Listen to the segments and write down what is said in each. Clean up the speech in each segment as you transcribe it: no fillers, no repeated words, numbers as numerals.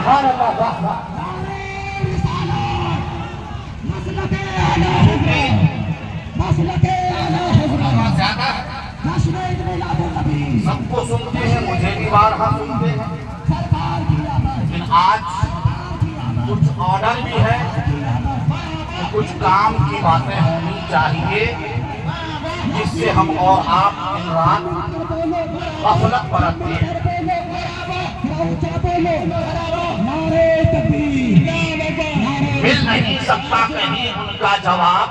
سبحان اللہ واہ واہ سب کو سنتے ہیں مجھے بھی بارہا سنتے ہیں لیکن آج کچھ آرڈر بھی ہے کہ کچھ کام کی باتیں ہونی چاہیے جس سے ہم اور آپ دن رات غفلت برتتے ہیں مل نہیں سکتا کہیں ان کا جواب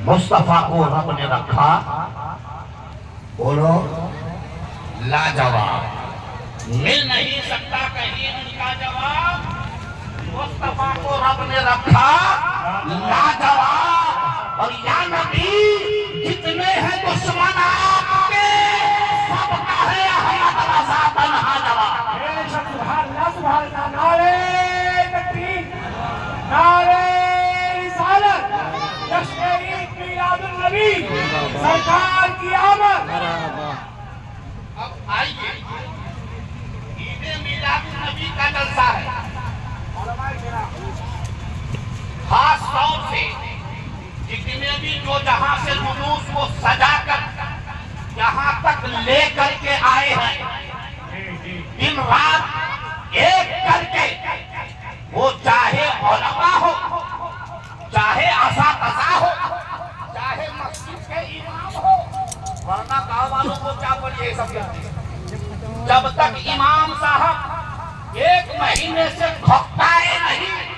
مصطفیٰ کو رب نے رکھا بولو لاجواب مل نہیں سکتا کہیں ان کا جواب مصطفیٰ کو رب نے رکھا لاجواب اور یا نبی جتنے ہیں دشمن آپ کے سب کا ہے احمد رضا تنہا جواب سبحان اللہ نعرہ تکبیر نعرہ رسالت جشن عید میلاد النبی سرکار کی آمد اب آئیے عید میلاد النبی کا جلسہ ہے خاص طور سے جتنے بھی جو جہاں سے جلوس کو سجا کر یہاں تک لے کر کے آئے ہیں دن رات ایک کر کے وہ چاہے علماء ہو چاہے اساتذہ ہو چاہے مسجد کے امام ہو ورنہ گاؤں والوں کو کیا پڑی ہے سب کہتے ہیں جب تک امام صاحب ایک مہینے سے کھپتائے نہیں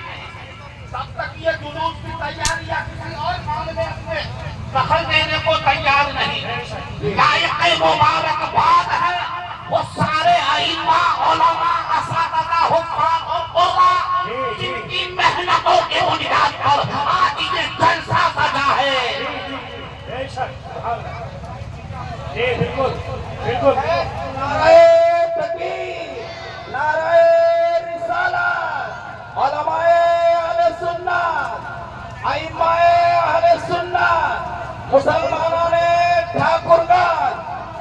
تب تک یہ جلوس کی تیاری یا کسی اور معاملے میں دخل دینے کو تیار نہیں لائق مبارکباد ہے وہ سارے ائمہ علماء اساتذہ حفاظ اور قرآن جن کی محنتوں کے بنیاد پر آج یہ جلسہ سجا ہے جی بالکل بالکل نعرہ تکبیر نعرہ رسالت علماء اہل سنت ائمہ اہل سنت مسلمانوں ٹھاکرگان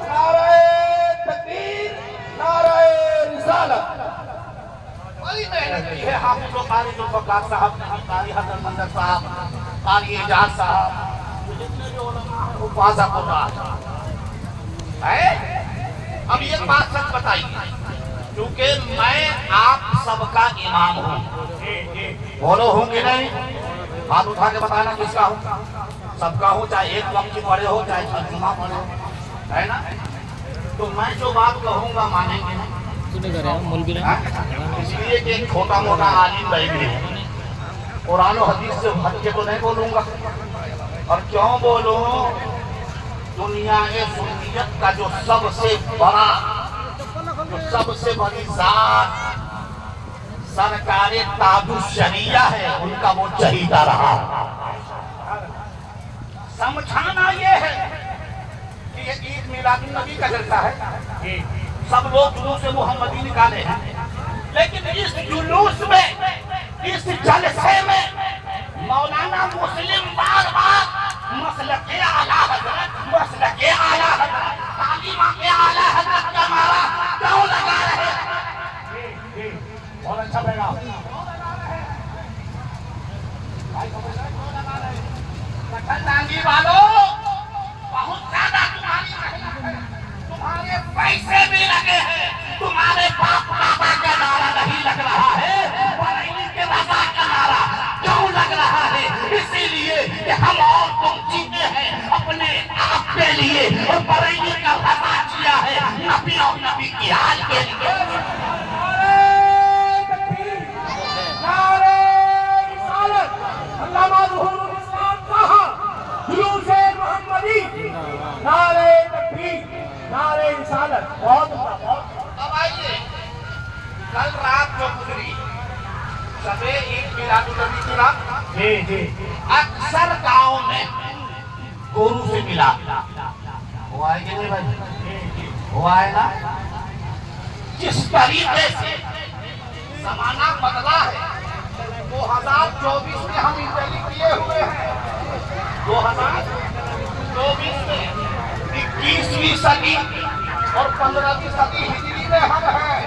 نعرہ تکبیر نعرہ رسالت بڑی محنت کی ہے حافظ و قاری ذوالفقار صاحب قاری حضرت منظر صاحب قاری اعجاز صاحب جتنے جو علماء ہیں حفاظ قرآن ہے اب یہ بات سچ بتائیے کیونکہ میں آپ سب کا امام ہوں بولو ہوں کہ نہیں ہاتھ اٹھا کے بتانا کس کا ہوں سب کا ہوں چاہے ایک وقت کی پڑھے ہو چاہے ترجمہ پڑھے ہو ہے نا تو میں جو بات کہوں گا مانیں گے اس لیے کہ ایک چھوٹا موٹا عالم بیٹھ ہے قرآن و حدیث سے ہٹ کے تو نہیں بولوں گا اور کیوں بولوں دنیا سنیت کا جو سب سے بڑا جو سب سے بڑی ذات سرکار تاج الشریعہ ہے ان کا وہ چہیتا رہا سمجھانا یہ ہے کہ یہ عید میلاد النبی کا جلسہ ہے سب لوگ جلوس محمدی نکالے ہیں لیکن اس جلوس میں اس جلسے میں مولانا مسلم بار بار مسلک اعلیٰ حضرت مسلک اعلیٰ حضرت تعلیمات اعلیٰ حضرت کا نعرہ کیوں لگا رہے ہیں بہت اچھا پیغام ڈانگی والوں بہت زیادہ تمہاری محنت ہے تمہارے پیسے بھی لگے ہیں تمہارے باپ دادا کا نعرہ نہیں لگ رہا ہے بریلی کے رضا کا نعرہ کیوں لگ رہا ہے اسی لیے کہ ہم اور تم جیتے ہیں اپنے آپ کے لیے اور بریلی کا رضا کیا ہے نبی اور نبی کی حال کے لیے نعرہ تکبیر نعرہ رسالت بہت اب آئیے کل رات جو گزری شب عید میلاد النبی کی رات جی اکثر گاؤں میں گورو سے ملا ہوا ہے کہ نہیں بھائی ہوا ہے نا جس طریقے سے زمانہ بدلا ہے 2024 میں ہم انٹرلی کیے ہوئے ہیں 2024 میں 21ویں صدی اور 15ویں صدی ہجری میں ہم ہیں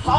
100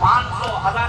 500,000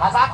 1000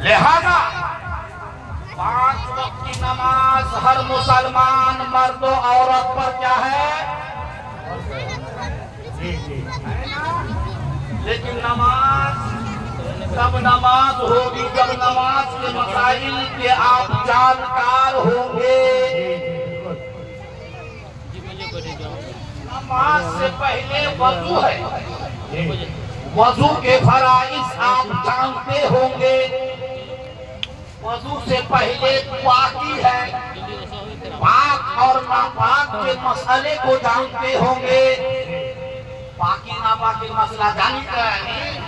لہذا 5 وقت کی نماز ہر مسلمان مرد و عورت پر کیا ہے؟ لیکن نماز تب نماز ہوگی جب نماز کے مسائل کے آپ جانکار ہوں گے۔ نماز سے پہلے وضو ہے، وضو کے فرائض آپ جانتے ہوں گے۔ وضو سے پہلے پاکی ہے، پاک اور ناپاک کے مسئلے کو جانتے ہوں گے۔ پاکی ناپاکی مسئلہ جانتے ہیں،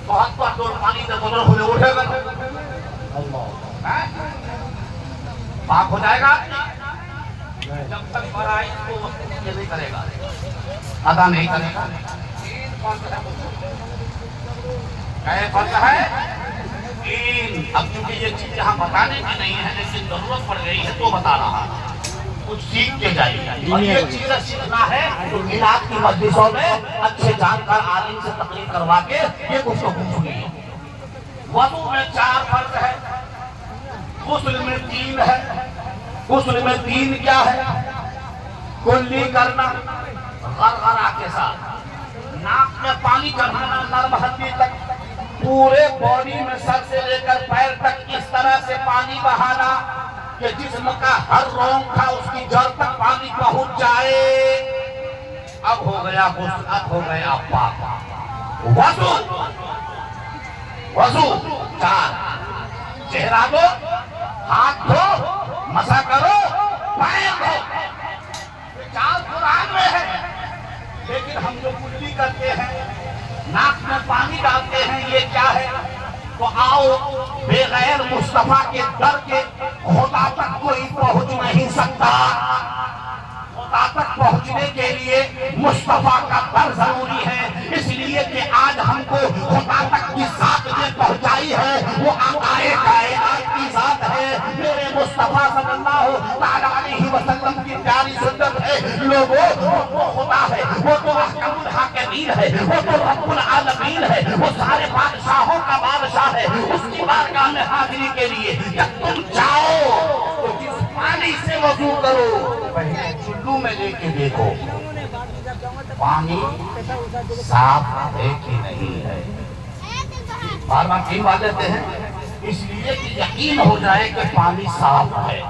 بہت بہت دور پانی سے گزر ہوئے اٹھے گا پاک ہو جائے گا جب تک فرائض کو یہ نہیں کرے گا، ادا نہیں کرے گا۔ فرض ہے اب چونکہ یہ چیز یہاں بتانے کی نہیں ہے لیکن ضرورت پڑ گئی ہے تو بتا رہا کچھ سیکھ کے جائیے۔ اور یہ چیز سیکھنا ہے تو میلاد کی مجلسوں میں اچھے جانکار عالم سے تقریر کروا کے یہ گفتگو سنیے۔ وضو میں 4 فرض ہے، غسل میں 3 ہے۔ غسل میں 3 کیا ہے؟ کلی کرنا غرغرہ کے ساتھ، ناک میں پانی چڑھانا نرم ہڈی تک، پورے باڈی میں سر سے لے کر پیر تک اس طرح سے پانی بہانا کہ جسم کا ہر رونگٹھا اس کی جڑ تک پانی پہنچ جائے۔ اب ہو گیا غسل، اب ہو گیا پاک۔ وضو 4، چہرہ دھو، ہاتھ دھو، مسح کرو، پیر دھو۔ 4 قرآن میں ہے، لیکن ہم جو کلی کرتے ہیں، ناک میں پانی ڈالتے ہیں، یہ کیا ہے؟ تو آؤ بغیر مصطفیٰ کے در کے خدا تک کوئی پہنچ نہیں سکتا۔ خدا تک پہنچنے کے لیے مصطفیٰ کا در ضروری ہے، اس لیے کہ آج ہم کو خدا تک کی ذات نے پہنچائی ہے، وہ آقائے کائنات کی ذات ہے۔ میرے مصطفیٰ صلی اللہ علیہ وسلم کی پیاری سنت ہے۔ لوگوں وہ خدا ہے، وہ تو احکم الحاکمین ہے، وہ تو رب العالمین ہے، وہ سارے بادشاہوں کا بادشاہ ہے۔ اس کی بارگاہ میں حاضری کے لیے جب تم جاؤ تو جس پانی سے وضو کرو پہلے چلو میں لے کے دیکھو پانی صاف ہے کہ نہیں ہے۔ بار بار کیوں بات دیتے ہیں؟ اس لیے کہ یقین ہو جائے کہ پانی صاف ہے۔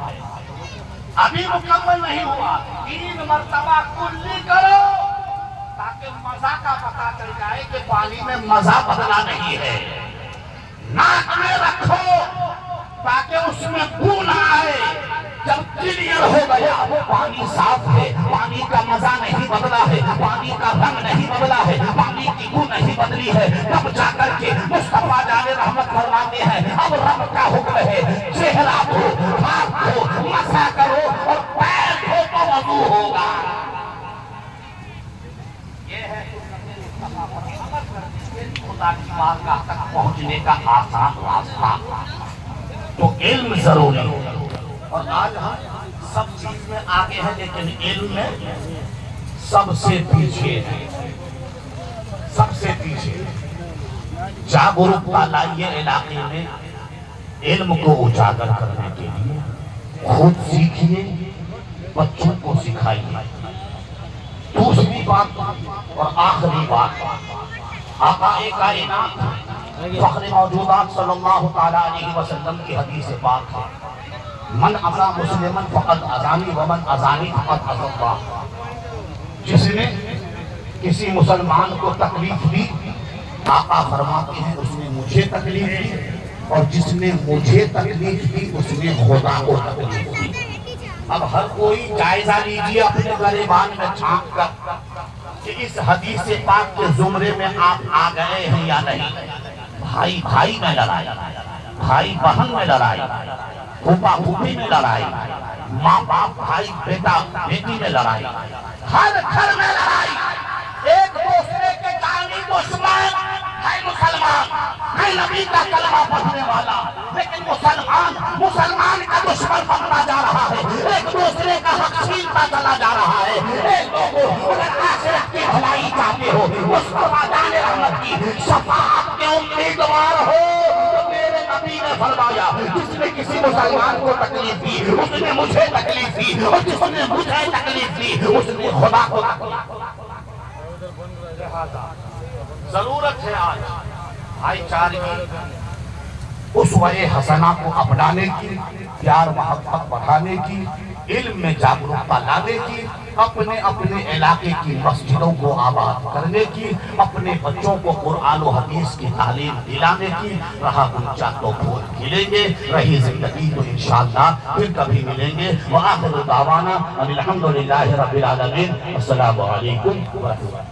ابھی مکمل نہیں ہوا، 3 مرتبہ کلی کرو تاکہ مزہ کا پتہ چل جائے کہ پانی میں مزہ بدلا نہیں ہے۔ ناک میں رکھو تاکہ اس میں بو نہ آئے۔ جب کلیئر ہو گیا پانی صاف ہے، پانی کا مزہ نہیں بدلا ہے، پانی کا رنگ نہیں بدلا ہے، پانی کی بو نہیں بدلی ہے، تب جا کر کے مصطفیٰ جان رحمت فرماتے ہیں اب رب کا حکم ہے چہرہ دھو، ہاتھ دھو، مسح کرو اور پیر دھو تو وضو ہوگا۔ یہ ہے خدا کی بارگاہ تک پہنچنے کا آسان راستہ۔ تو علم ضروری ہے، اور آج ہم سب چیز میں آگے ہیں لیکن علم میں سب سے پیچھے ہیں، سب سے پیچھے۔ جاگرکتا لائیے علاقے میں علم کو اجاگر کرنے کے لیے، خود سیکھیے، بچوں کو سکھائیے۔ دوسری بات اور آخری بات، آقا کائنات فخر موجودات صلی اللہ تعالیٰ علیہ وسلم کی حدیث پاک ہے، من عزا مسلمن فقط عزانی ومن عزانی فقط عزا اللہ۔ جس نے کسی مسلمان کو تکلیف دی آقا فرماتے ہیں اس نے مجھے تکلیف دی، اور جس نے مجھے تکلیف دی اس نے خدا کو تکلیف دی۔ اب ہر کوئی جائزہ لیجیے اپنے گریبان میں چھانک کر کہ اس حدیث پاک کے زمرے میں آپ آ گئے ہیں یا نہیں۔ بھائی بھائی میں لڑائی، بھائی بہن میں لڑائی، پھوپا پھوپھی میں لڑائی، ماں باپ بھائی بیٹا بیٹی میں لڑائی، ہر گھر میں لڑائی، ایک دوسرے کے جانی دشمن ہے مسلمان، ہے نبی کا کلمہ پڑھنے والا، لیکن مسلمان کا دشمن بنتا جا رہا ہے، ایک دوسرے کا حق چھینتا چلا جا رہا ہے۔ ایک لوگوں اگر آخرت کی بھلائی چاہتے ہو مصطفیٰ جان رحمت کی شفاعت کے امیدوار ہو۔ میرے نبی نے فرمایا جس نے کسی مسلمان کو تکلیف دی اس نے مجھے تکلیف دی، اور جس نے مجھے تکلیف دی اس نے خدا کو تکلیف دی۔ ضرورت ہے آج بھائی چارگی، اسوہ حسنہ کو اپنانے کی، پیار محبت بڑھانے کی، علم میں جاگرکتا لانے کی، اپنے اپنے علاقے کی مسجدوں کو آباد کرنے کی، اپنے بچوں کو قرآن و حدیث کی تعلیم دلانے کی۔ رہا گنجا تو پھول کھلیں گے، رہی زندگی تو انشاءاللہ پھر کبھی ملیں گے۔ وآخر دعوانا ان الحمدللہ رب العالمین۔ السلام علیکم ورحمۃ اللہ۔